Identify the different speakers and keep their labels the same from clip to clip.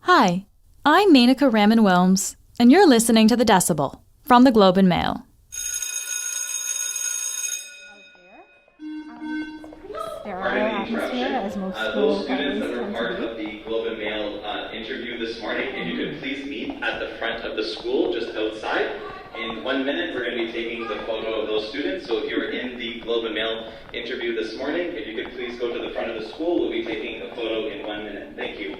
Speaker 1: Hi, I'm Menaka Raman-Wilms, and you're listening to The Decibel from the Globe and Mail.
Speaker 2: Those students that were part of the Globe and Mail interview this morning, if you could please meet at the front of the school, just outside. In 1 minute, we're going to be taking the photo of those students. So if you were in the Globe and Mail interview this morning, if you could please go to the front of the school, we'll be taking a photo in 1 minute. Thank you.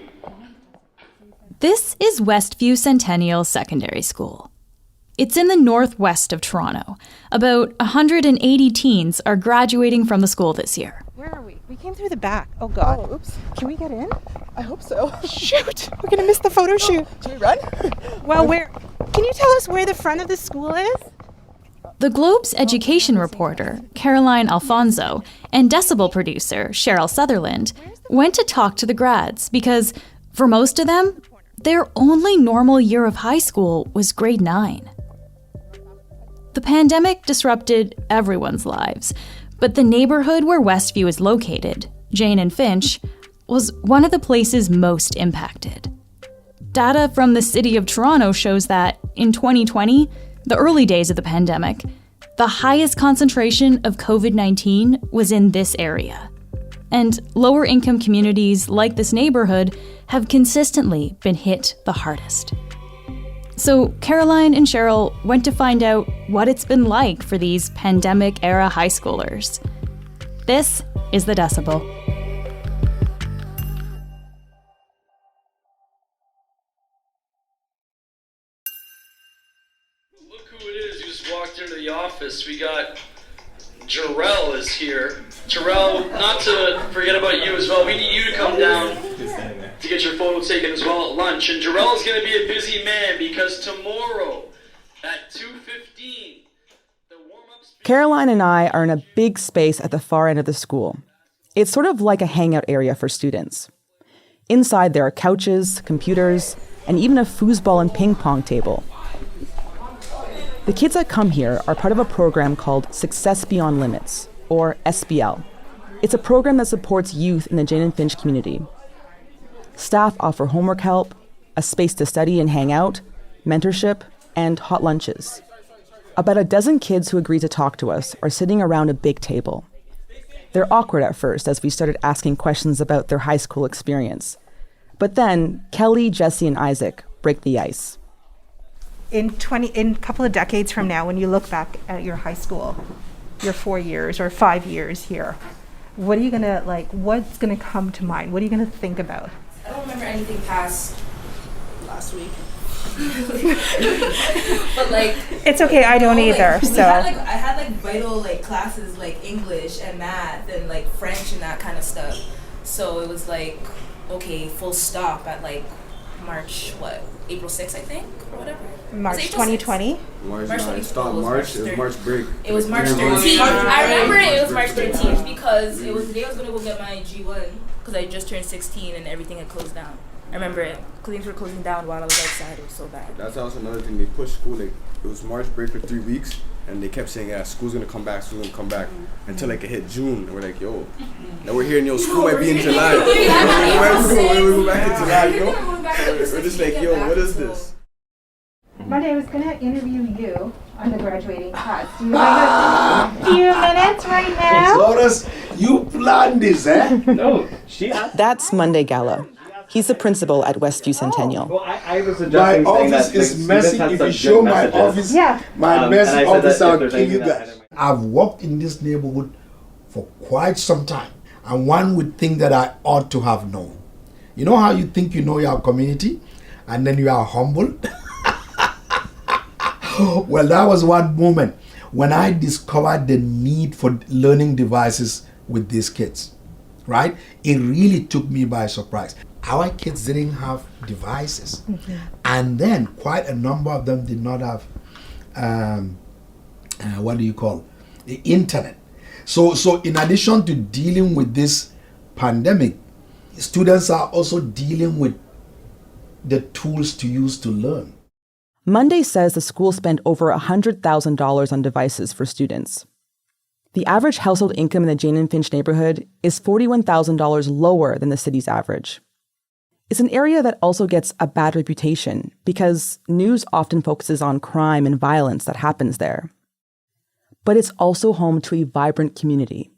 Speaker 1: This is Westview Centennial Secondary School. It's in the northwest of Toronto. About 180 teens are graduating from the school this year.
Speaker 3: Where are we? We came through the back. Oh, God.
Speaker 4: Oh, oops.
Speaker 3: Can we get in?
Speaker 4: I hope so.
Speaker 3: Shoot! We're going to miss the photo shoot.
Speaker 4: Should we run?
Speaker 3: Well, can you tell us where the front of the school is?
Speaker 1: The Globe's education reporter, Caroline Alphonso, and Decibel producer, Sherrill Sutherland, went to talk to the grads because, for most of them, their only normal year of high school was grade 9. The pandemic disrupted everyone's lives, but the neighborhood where Westview is located, Jane and Finch, was one of the places most impacted. Data from the City of Toronto shows that, in 2020, the early days of the pandemic, the highest concentration of COVID-19 was in this area. And lower-income communities like this neighborhood have consistently been hit the hardest. So Caroline and Sherrill went to find out what it's been like for these pandemic-era high schoolers. This is The Decibel.
Speaker 5: Look who it is who just walked into the office. We got Sherrill is here. Sherrill, not to forget about you as well, we need you to come down to get your photo taken as well at lunch. And Sherrill's going to be a busy man because tomorrow at 2:15, the warm-ups...
Speaker 4: Caroline and I are in a big space at the far end of the school. It's sort of like a hangout area for students. Inside there are couches, computers, and even a foosball and ping pong table. The kids that come here are part of a program called Success Beyond Limits, or SBL. It's a program that supports youth in the Jane and Finch community. Staff offer homework help, a space to study and hang out, mentorship, and hot lunches. About a dozen kids who agreed to talk to us are sitting around a big table. They're awkward at first as we started asking questions about their high school experience. But then Kelly, Jesse, and Isaac break the ice.
Speaker 3: In a couple of decades from now, when you look back at your high school, your 4 years or 5 years here, what are you gonna what's gonna come to mind? What are you gonna think about?
Speaker 6: I don't remember anything past last week. But
Speaker 3: it's okay, I don't either. So
Speaker 6: I had vital classes like English and math and French and that kind of stuff. So it was okay, full stop at April 6th, I think, or whatever.
Speaker 3: March 2020.
Speaker 7: March 2020. March break.
Speaker 6: It was March 13th. I remember it was March 13th because it was the day I was going to go get my G1 because I just turned 16 and everything had closed down. I remember it. Things were closing down while I was outside. It was so bad.
Speaker 7: That's also another thing. They pushed school. It was March break for 3 weeks, and they kept saying, "Yeah, school's gonna come back. School's gonna come back." Until it hit June, and we're like, "Yo, now we're hearing school might be in July. We go back in July, you know?" We're just like, "Yo, what is this?"
Speaker 3: Monday, I was going to interview you on the graduating class. Do you have a few minutes right now?
Speaker 8: Lotus, you planned this, eh?
Speaker 9: No,
Speaker 4: That's Monday Gala. He's the principal at Westview Centennial.
Speaker 9: Well, I was
Speaker 8: My
Speaker 9: suggesting
Speaker 8: office is messy. If you show my office, my messy office, I'll kill you guys. I've worked in this neighborhood for quite some time, and one would think that I ought to have known. You know how you think you know your community, and then you are humble? Well, that was one moment when I discovered the need for learning devices with these kids, right? It really took me by surprise. Our kids didn't have devices. Mm-hmm. And then quite a number of them did not have, the internet. So in addition to dealing with this pandemic, students are also dealing with the tools to use to learn.
Speaker 4: Monday says the school spent over $100,000 on devices for students. The average household income in the Jane and Finch neighborhood is $41,000 lower than the city's average. It's an area that also gets a bad reputation because news often focuses on crime and violence that happens there. But it's also home to a vibrant community.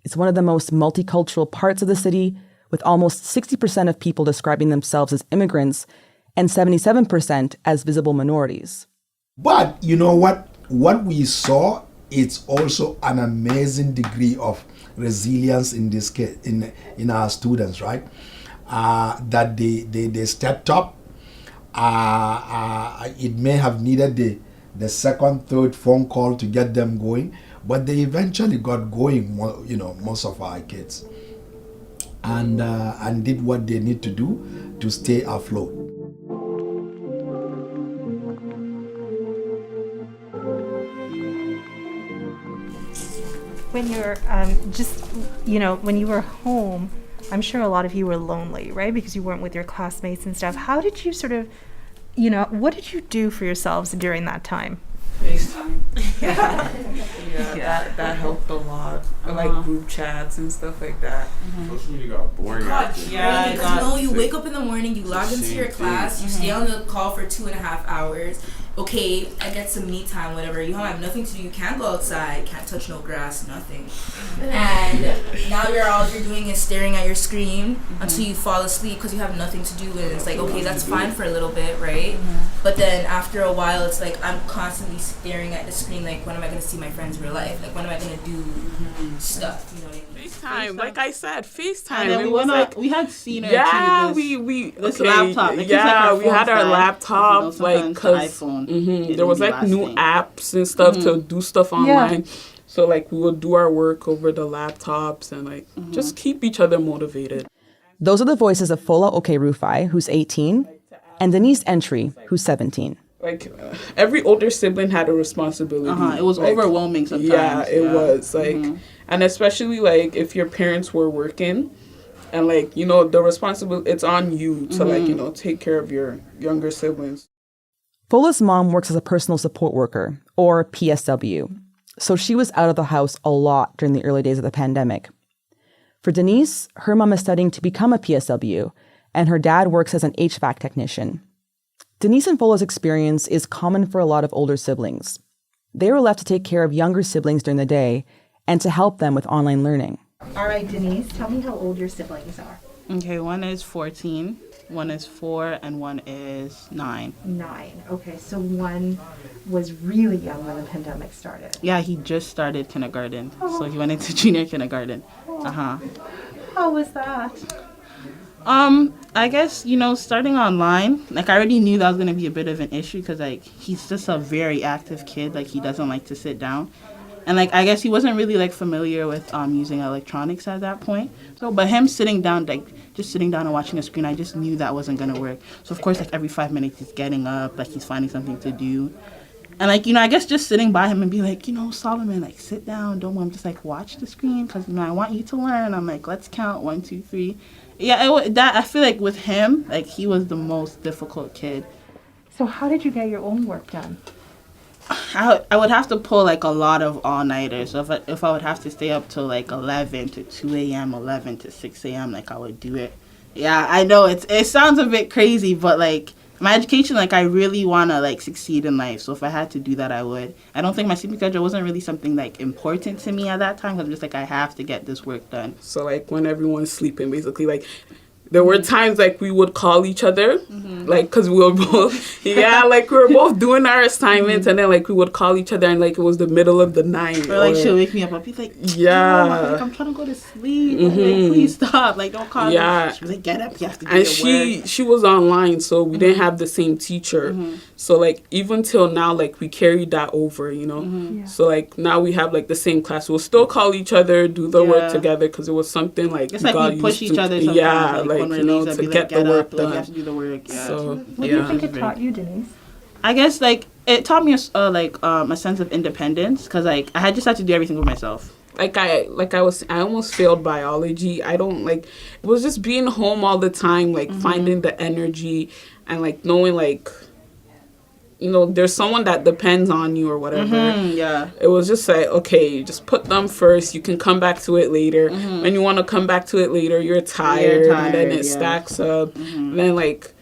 Speaker 4: It's one of the most multicultural parts of the city, with almost 60% of people describing themselves as immigrants and 77% as visible minorities.
Speaker 8: But you know what? What we saw, it's also an amazing degree of resilience in this case, in our students, right? That they stepped up. It may have needed the second, third phone call to get them going, but they eventually got going. Most of our kids, and did what they need to do to stay afloat.
Speaker 3: When you're when you were home, I'm sure a lot of you were lonely, right? Because you weren't with your classmates and stuff. How did you sort of, what did you do for yourselves during that time?
Speaker 9: FaceTime. That helped a lot. Or like group chats and stuff like that.
Speaker 7: Social media got boring after.
Speaker 6: Yeah, because you wake up in the morning, you log into your class, you stay on the call for 2.5 hours. Okay, I get some me time, whatever. You don't have nothing to do. You can't go outside, can't touch no grass, nothing. And now all you're doing is staring at your screen until you fall asleep because you have nothing to do. And it's like, okay, that's fine for a little bit, right? But then after a while, it's like I'm constantly staring at the screen. Like, when am I going to see my friends in real life? Like, when am I going to do stuff? You know what I mean?
Speaker 9: FaceTime, like I said, FaceTime.
Speaker 10: And then we had seen her
Speaker 9: this
Speaker 10: laptop. Like,
Speaker 9: we had our laptop, like, cause there was like new apps and stuff to do stuff online. Yeah. So like we would do our work over the laptops and like just keep each other motivated.
Speaker 4: Those are the voices of Fola Okerufai, who's 18, and Denise Entry, who's 17.
Speaker 9: Like every older sibling had a responsibility.
Speaker 10: It was like, overwhelming sometimes.
Speaker 9: Yeah, it was like, and especially like if your parents were working, and like the responsibility, it's on you to like take care of your younger siblings.
Speaker 4: Fola's mom works as a personal support worker, or PSW, so she was out of the house a lot during the early days of the pandemic. For Denise, her mom is studying to become a PSW, and her dad works as an HVAC technician. Denise and Fola's experience is common for a lot of older siblings. They were left to take care of younger siblings during the day and to help them with online learning.
Speaker 3: All right, Denise, tell me how old your siblings are.
Speaker 10: Okay, one is 14, one is 4, and one is 9.
Speaker 3: 9. Okay, so one was really young when the pandemic started.
Speaker 10: Yeah, he just started kindergarten. So he went into junior kindergarten.
Speaker 3: How was that?
Speaker 10: I guess, starting online, like I already knew that was going to be a bit of an issue because like he's just a very active kid. Like he doesn't like to sit down. And like I guess he wasn't really like familiar with using electronics at that point. So but him sitting down, like just sitting down and watching a screen, I just knew that wasn't going to work. So of course like every 5 minutes he's getting up, like he's finding something to do. And like, I guess just sitting by him and be like, Solomon, like sit down, don't want to just like watch the screen because I want you to learn. I'm like, let's count 1, 2, 3. Yeah, I feel like with him, like he was the most difficult kid.
Speaker 3: So how did you get your own work done?
Speaker 10: I would have to pull like a lot of all-nighters. So if I would have to stay up till like 11 to 2 a.m., 11 to 6 a.m., like I would do it. Yeah, I know it sounds a bit crazy, but like my education, like I really want to like succeed in life. So if I had to do that, I would. I don't think my sleeping schedule wasn't really something like important to me at that time because I'm just like I have to get this work done.
Speaker 9: So like when everyone's sleeping, basically like there were times like we would call each other, like because we were both, like we were both doing our assignments, and then like we would call each other, and like it was the middle of the night.
Speaker 10: Or like she'll wake me up, I'll be like, like, I'm trying to go to sleep. Like, please stop. Like don't call me. She'll be like, get up, you have to do your work.
Speaker 9: And she was online, so we didn't have the same teacher. So like even till now, like we carried that over, So like now we have like the same class. We'll still call each other, do the work together, because it was something like
Speaker 10: it's like we push each other. Sometimes,
Speaker 9: like, to get the work done.
Speaker 10: You have to do the work. Yeah.
Speaker 9: So,
Speaker 3: what do you think it taught you, Denise?
Speaker 10: I guess like it taught me a sense of independence because like I just had to do everything with myself.
Speaker 9: I almost failed biology. I don't like it was just being home all the time, like finding the energy and like knowing like there's someone that depends on you or whatever.
Speaker 10: Yeah.
Speaker 9: It was just like, okay, just put them first. You can come back to it later. When you want to come back to it later, you're tired and then it stacks up. And then, like,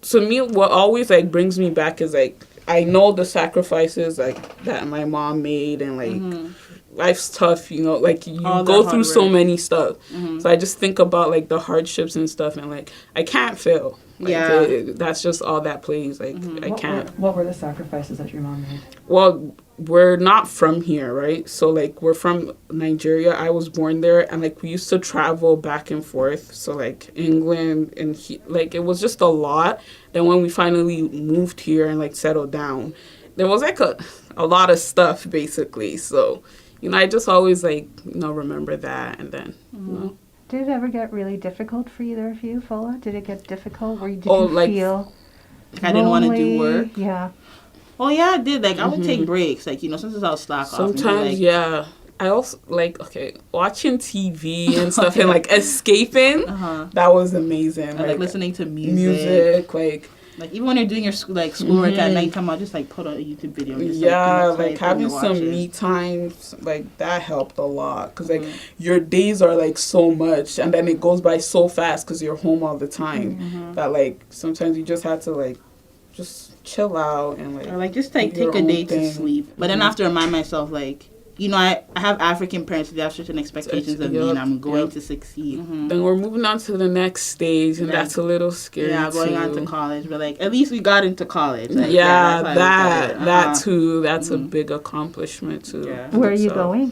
Speaker 9: to me, what always, like, brings me back is, like, I know the sacrifices, like, that my mom made and, like, life's tough, like, you go through so many stuff. So I just think about, like, the hardships and stuff and, like, I can't fail. Like, that's just all that plays. Like, I can't.
Speaker 4: What were the sacrifices that your mom made?
Speaker 9: Well, we're not from here, right? So, like, we're from Nigeria. I was born there, and, like, we used to travel back and forth. So, like, England, and, like, it was just a lot. Then when we finally moved here and, like, settled down, there was, like, a lot of stuff, basically. So, I just always, like, remember that, and then,
Speaker 3: Did it ever get really difficult for either of you, Fola? Did it get difficult? Did you feel
Speaker 10: like I didn't want to do work?
Speaker 3: Yeah.
Speaker 10: Oh, yeah, I did. Like, I would take breaks. Like, sometimes I'll slack off.
Speaker 9: Sometimes, yeah. I also, like, watching TV and stuff and, like, escaping, that was amazing.
Speaker 10: Like, listening to music. Like, even when you're doing your schoolwork at nighttime, I'll just, like, put a YouTube video. And just,
Speaker 9: like having some me time, like, that helped a lot. Because, like, your days are, like, so much. And then it goes by so fast because you're home all the time. That, like, sometimes you just have to, like, just chill out and, like...
Speaker 10: Or, like, just, like, take a day to sleep. But then I have to remind myself, like... I have African parents, they have certain expectations of me, and I'm going to succeed.
Speaker 9: Then we're moving on to the next stage, and that's a little scary.
Speaker 10: Yeah, going on to college, but like at least we got into college. Like,
Speaker 9: that too. That's a big accomplishment too.
Speaker 3: Yeah. Where are you going?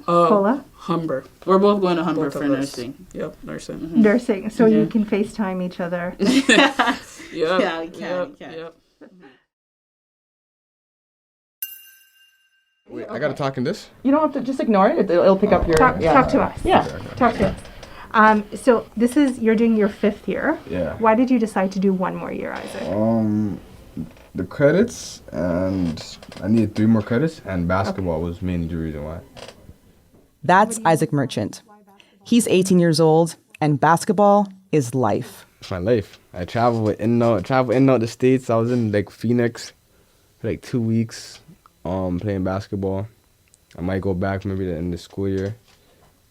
Speaker 3: Fola?
Speaker 9: Humber.
Speaker 10: We're both going to Humber for nursing.
Speaker 9: Yep, nursing.
Speaker 3: Nursing, so you can FaceTime each other.
Speaker 10: Yeah, we can.
Speaker 9: Yep.
Speaker 7: Wait, I gotta talk in this?
Speaker 4: You don't have to just ignore it. It'll pick up your...
Speaker 3: Talk to us.
Speaker 4: Yeah.
Speaker 3: Talk to us. So you're doing your 5th year.
Speaker 7: Yeah.
Speaker 3: Why did you decide to do one more year, Isaac?
Speaker 7: The credits, and I needed 3 more credits, and basketball was mainly the reason why.
Speaker 4: That's Isaac Merchant. He's 18 years old, and basketball is life.
Speaker 7: It's my life. I travel in and out the States. I was in, like, Phoenix for, like, 2 weeks. Playing basketball. I might go back maybe in the school year.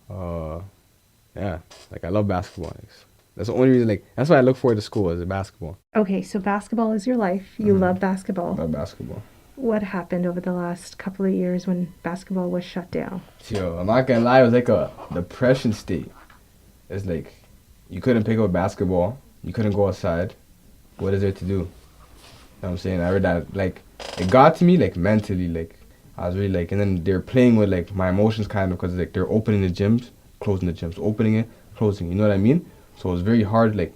Speaker 7: Yeah, like I love basketball. That's the only reason. Like that's why I look forward to school is basketball.
Speaker 3: Okay, so basketball is your life. You love basketball.
Speaker 7: I love basketball.
Speaker 3: What happened over the last couple of years when basketball was shut down?
Speaker 7: Yo, I'm not gonna lie. It was like a depression state. It's like you couldn't pick up basketball. You couldn't go outside. What is there to do? You know what I'm saying? I heard that like. It got to me, like, mentally, like, I was really, like, and then they're playing with, like, my emotions kind of, because, like, they're opening the gyms, closing the gyms, opening it, closing, you know what I mean? So it was very hard, like,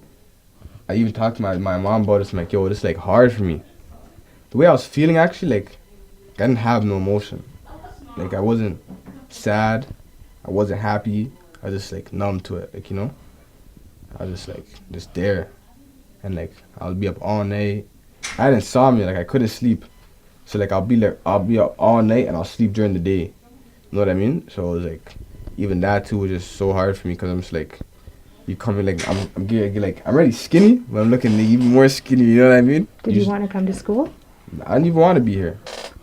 Speaker 7: I even talked to my mom about this, I'm like, yo, this is, like, hard for me. The way I was feeling, actually, like, I didn't have no emotion. Like, I wasn't sad, I wasn't happy, I was just, like, numb to it, like, I was just, like, just there, and, like, I would be up all night. I had insomnia, like, I couldn't sleep. So, like, I'll be up all night and I'll sleep during the day. You know what I mean? So, it was, like, even that, too, was just so hard for me because I'm just, like, you come in, like, I'm getting, like, I'm already skinny, but I'm looking even more skinny, you know what I mean?
Speaker 3: Did you want to come to school?
Speaker 7: I didn't even want to be here.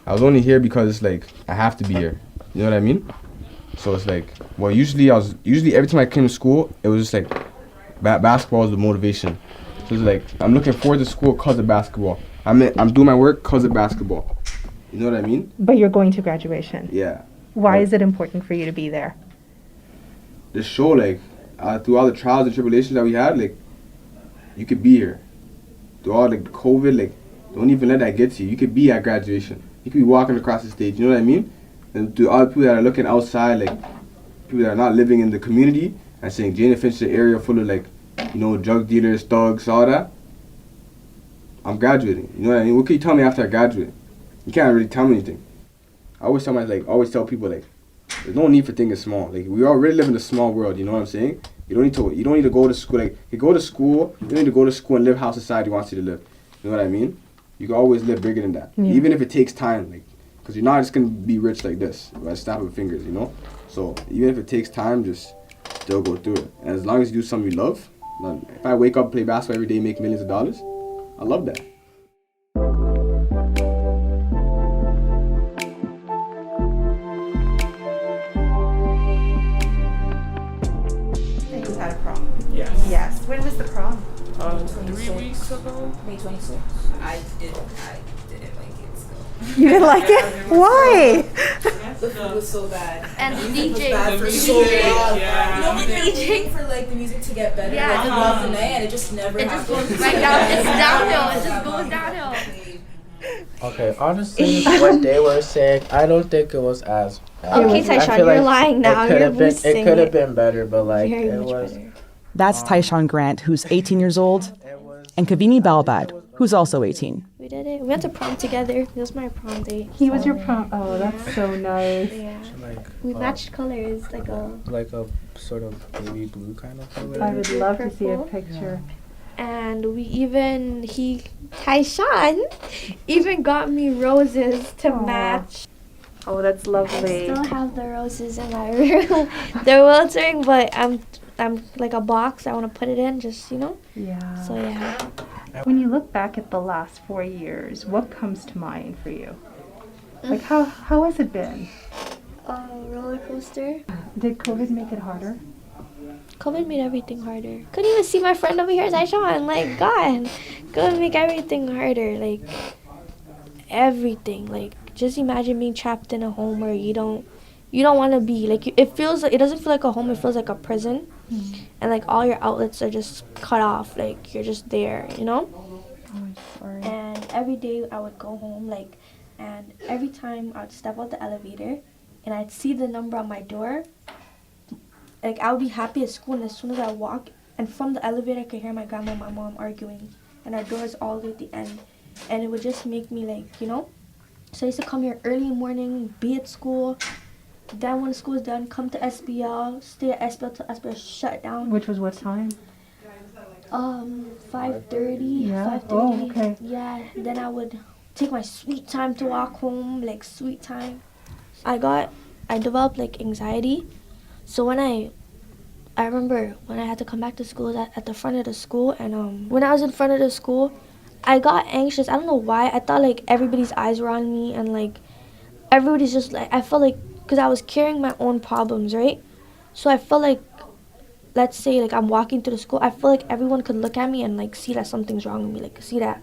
Speaker 7: I was only here because, like, I have to be here. You know what I mean? So, it's, like, well, usually every time I came to school, it was just, like, basketball was the motivation. So, it's, like, I'm looking forward to school because of basketball. I'm doing my work because of basketball. You know what I mean?
Speaker 3: But you're going to graduation.
Speaker 7: Yeah.
Speaker 3: Why is it important for you to be there?
Speaker 7: Just show, like, through all the trials and tribulations that we had, like, you could be here. Through all, like, COVID, like, don't even let that get to you. You could be at graduation. You could be walking across the stage, you know what I mean? And to all the people that are looking outside, like, people that are not living in the community, and saying Jane and Finch is an area full of, like, drug dealers, thugs, all that. I'm graduating. You know what I mean? What can you tell me after I graduate? You can't really tell me anything. I always tell people, like, there's no need for thinking small. Like, we already live in a small world, you know what I'm saying? You don't need to go to school. Like, you go to school, you don't need to go to school and live how society wants you to live. You know what I mean? You can always live bigger than that. Yeah. Even if it takes time, like, because you're not just going to be rich like this, by a snap of fingers, you know? So, even if it takes time, just still go through it. And as long as you do something you love, if I wake up, play basketball every day, make millions of dollars, I love that.
Speaker 9: 3 weeks ago.
Speaker 6: May 26th. I didn't like it still.
Speaker 3: You didn't like it? Why?
Speaker 6: The food was so bad.
Speaker 11: And the
Speaker 6: music was
Speaker 11: DJ.
Speaker 6: bad for
Speaker 11: The
Speaker 6: so
Speaker 11: DJ.
Speaker 6: long.
Speaker 9: Yeah.
Speaker 6: You know when they're waiting for like the music to get better,
Speaker 11: Yeah.
Speaker 6: like throughout the night, and it just never
Speaker 11: It just
Speaker 6: happens.
Speaker 11: goes right down. It's downhill. It just goes downhill.
Speaker 12: Okay, honestly, when they were saying, I don't think it was as bad.
Speaker 11: Okay,
Speaker 12: I
Speaker 11: Tyshawn,
Speaker 12: feel
Speaker 11: you're
Speaker 12: like
Speaker 11: lying now.
Speaker 12: It could
Speaker 11: You're
Speaker 12: have been.
Speaker 11: boosting
Speaker 12: It could have
Speaker 11: it.
Speaker 12: been better, but like
Speaker 11: Very
Speaker 12: it
Speaker 11: much
Speaker 12: was.
Speaker 11: better.
Speaker 4: That's Tyshawn Grant, who's 18 years old, and Kavini Balbad, who's also 18.
Speaker 11: We did it. We went to prom together. It was my prom date.
Speaker 3: He was your prom. Oh, that's so nice.
Speaker 11: Yeah.
Speaker 12: Like,
Speaker 11: We matched colors, like
Speaker 12: a sort of baby blue kind of color.
Speaker 3: I would love to see a
Speaker 11: Purple.
Speaker 3: picture.
Speaker 11: and Tyshawn even got me roses to
Speaker 3: Aw.
Speaker 11: match.
Speaker 3: Oh, that's lovely.
Speaker 11: Still have the roses in my room. They're wilting, but I'm like a box. I want to put it in, just
Speaker 3: Yeah.
Speaker 11: So yeah.
Speaker 3: When you look back at the last 4 years, what comes to mind for you? Like how has it been?
Speaker 11: Roller coaster.
Speaker 3: Did COVID make it harder?
Speaker 11: COVID made everything harder. Couldn't even see my friend over here, Tyshawn. Like, God, COVID make everything harder. Like, everything. Like, just imagine being trapped in a home where you don't want to be. Like, it doesn't feel like a home. It feels like a prison. And like all your outlets are just cut off. Like, you're just there,
Speaker 3: Oh, sorry.
Speaker 11: And every day I would go home, like, and every time I would step out the elevator and I'd see the number on my door, like, I would be happy at school, and as soon as I walk, and from the elevator I could hear my grandma and my mom arguing, and our door's all the way at the end, and it would just make me, like, so I used to come here early in the morning, be at school, then when school is done, come to SBL, stay at SBL till SBL shut down.
Speaker 3: Which was what time?
Speaker 11: 5:30.
Speaker 3: Yeah.
Speaker 11: 5:30.
Speaker 3: Oh, okay.
Speaker 11: Yeah. Then I would take my sweet time to walk home, like sweet time. I developed like anxiety. So when I remember when I had to come back to school at the front of the school, and when I was in front of the school, I got anxious. I don't know why. I thought like everybody's eyes were on me, and like everybody's just like, I felt like, because I was carrying my own problems, right? So I felt like, let's say like I'm walking through the school, I feel like everyone could look at me and like see that something's wrong with me, like see that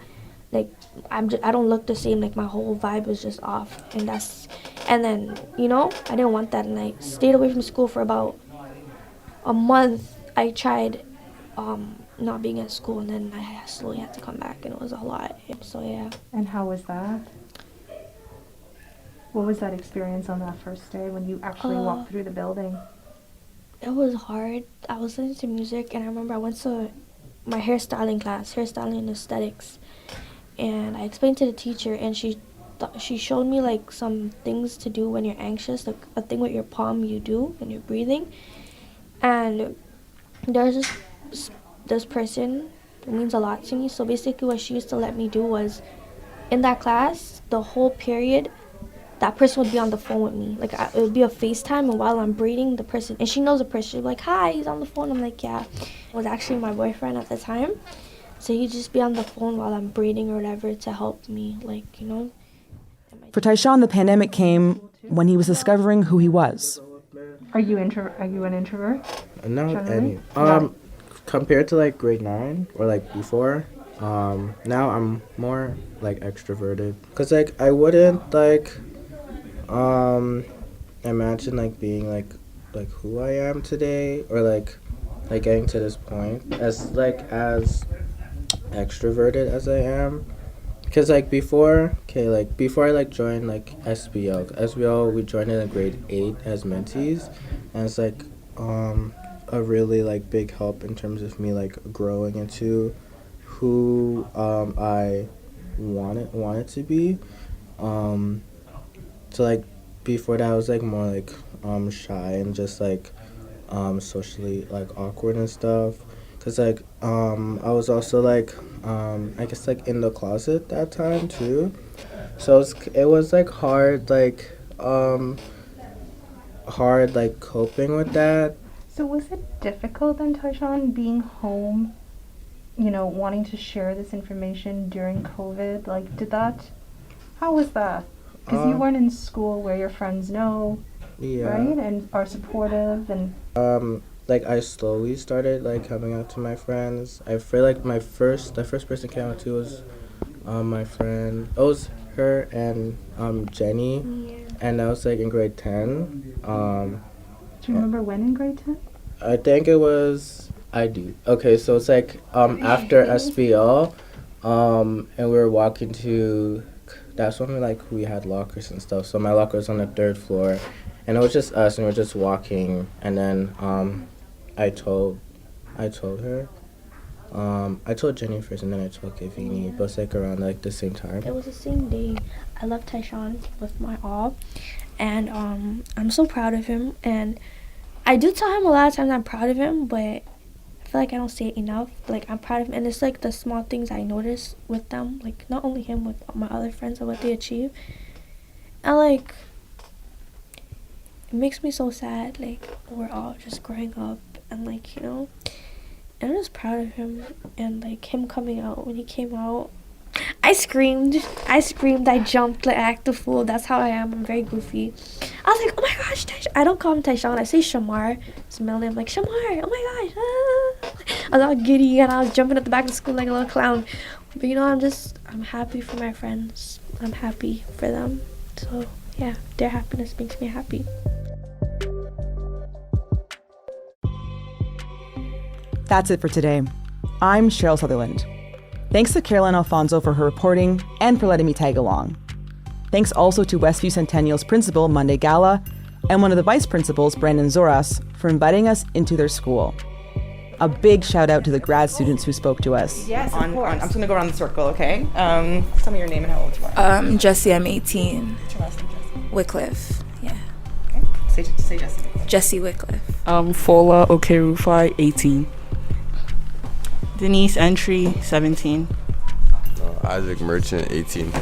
Speaker 11: like I don't look the same, like my whole vibe is just off, and then I didn't want that, and I stayed away from school for about a month. I tried not being at school, and then I slowly had to come back, and it was a lot. So yeah.
Speaker 3: And how was that? What was that experience on that first day when you actually walked through the building?
Speaker 11: It was hard. I was listening to music, and I remember I went to my hairstyling class, hairstyling and aesthetics, and I explained to the teacher, and she showed me like some things to do when you're anxious, like a thing with your palm you do when you're breathing. And there's this person who means a lot to me. So basically what she used to let me do was, in that class, the whole period, that person would be on the phone with me. Like, it would be a FaceTime, and while I'm breathing, the person, and she knows the person, she'd be like, hi, he's on the phone. I'm like, yeah. It was actually my boyfriend at the time. So he'd just be on the phone while I'm breathing or whatever to help me, like,
Speaker 4: For Tyshawn, the pandemic came when he was discovering who he was.
Speaker 3: Are you an introvert?
Speaker 12: Not
Speaker 3: Generally?
Speaker 12: any. Compared to like grade 9 or like before, now I'm more like extroverted. Cause like I wouldn't like imagine like being like who I am today, or like getting to this point as extroverted as I am. Cause like before I like joined like SBL, we joined in grade 8 as mentees, and it's like a really like big help in terms of me like growing into who I wanted to be. So like before that I was like more like shy and just like socially like awkward and stuff. Cause like I was also like I guess like in the closet that time too, so it was like hard like coping with that.
Speaker 3: So was it difficult then, Tyshawn, being home, wanting to share this information during COVID? Like, how was that? Because you weren't in school where your friends know,
Speaker 12: yeah,
Speaker 3: right, and are supportive, and
Speaker 12: like I slowly started like coming out to my friends. I feel like the first person I came out to was my friend. It was her and Jenny, and that was like in grade 10.
Speaker 3: Do you remember when in grade 10?
Speaker 12: I think it was. I do. Okay, so it's like after SBL, and we were walking to. That's when we had lockers and stuff. So my locker was on the 3rd floor, and it was just us, and we were just walking. And then I told her. I told Jenny first, and then I told Kavini, but it's like around like the same time.
Speaker 11: It was the same day. I left Tyshawn with my all, and I'm so proud of him. And I do tell him a lot of times I'm proud of him, but I feel like I don't say it enough. Like, I'm proud of him, and it's like the small things I notice with them, like not only him, with my other friends and what they achieve. And like, it makes me so sad. Like, we're all just growing up, and like, you know. And I'm just proud of him, and like him coming out. When he came out, I screamed, I jumped, like, I act a fool. That's how I am. I'm very goofy. I was like, oh my gosh, I don't call him Tyshawn. I say Shamar. It's my name. I'm like, Shamar, oh my gosh. Ah. I was all giddy, and I was jumping at the back of the school like a little clown. But you know, I'm happy for my friends. I'm happy for them. So yeah, their happiness makes me happy.
Speaker 4: That's it for today. I'm Sherrill Sutherland. Thanks to Caroline Alphonso for her reporting and for letting me tag along. Thanks also to Westview Centennial's principal, Monday Gala, and one of the vice principals, Brandon Zoras, for inviting us into their school. A big shout out to the grad students who spoke to us.
Speaker 3: Yes, of course.
Speaker 4: I'm just going to go around the circle, okay? Tell me your name and how old you are.
Speaker 6: Jessie, I'm 18.
Speaker 4: What's your last name, Jessie?
Speaker 6: Wycliffe, yeah.
Speaker 4: Okay. Say Jessie.
Speaker 6: Jessie Wycliffe.
Speaker 9: Fola Okerufai, 18.
Speaker 10: Denise Entry, 17.
Speaker 7: Isaac Merchant, 18.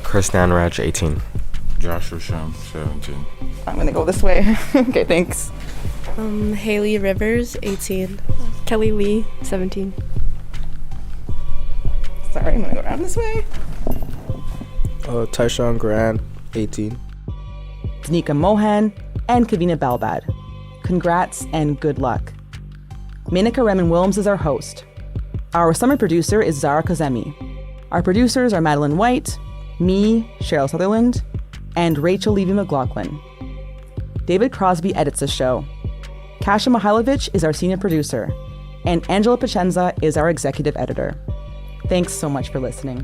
Speaker 13: Chris Nanraj, 18.
Speaker 14: Joshua Shum, 17.
Speaker 4: I'm going to go this way. Okay, thanks.
Speaker 15: Haley Rivers, 18. Kelly Lee, 17.
Speaker 4: Sorry, I'm going to go around this way.
Speaker 12: Tyshawn Grant, 18.
Speaker 4: Tanika Mohan and Kavina Balbad. Congrats and good luck. Menaka Remen-Wilms is our host. Our summer producer is Zara Kazemi. Our producers are Madeline White, me, Sherrill Sutherland, and Rachel Levy-McLaughlin. David Crosby edits the show. Kasia Mihailovich is our senior producer, and Angela Pacenza is our executive editor. Thanks so much for listening.